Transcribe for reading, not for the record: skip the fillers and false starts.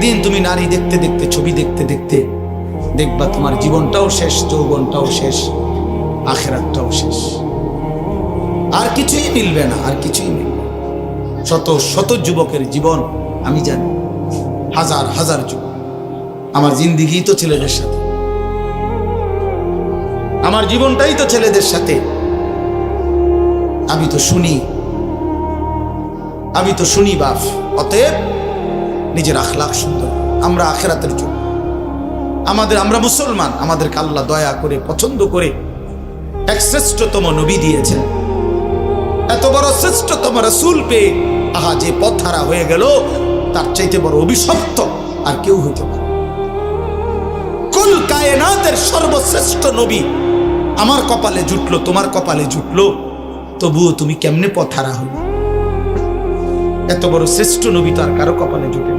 একদিন তুমি নারী দেখতে দেখতে, ছবি দেখতে দেখতে দেখবা তোমার জীবনটাও শেষ, যৌবনটাও শেষ, আখিরাতটাও শেষ। আর কিছুই মিলবে না, আর কিছুই মিলবে না। শত শত যুবকের জীবন আমি জানি, হাজার হাজার যুবক। আমার জিন্দিগি তো ছেলেদের সাথে, আমার জীবনটাই তো ছেলেদের সাথে। আমি তো শুনি বাপ। অতএব নিজের আখলাক সুন্দর। আমরা আখিরাতের যুগ, আমরা মুসলমান, আমাদেরকে আল্লাহ দয়া করে পছন্দ করে এক শ্রেষ্ঠতম নবী দিয়েছেন। এত বড় শ্রেষ্ঠতম রাসূল পেয়ে আহা যে পথহারা হয়ে গেল, তার চাইতে বড় অভিশপ্ত আর কেউ হইতে পারে। কুল কায়নাতের সর্বশ্রেষ্ঠ নবী আমার কপালে জুটলো, তোমার কপালে জুটলো, তবুও তুমি কেমনে পথহারা হইবে? এত বড় শ্রেষ্ঠ নবী তো আর কারো কপালে জুটে।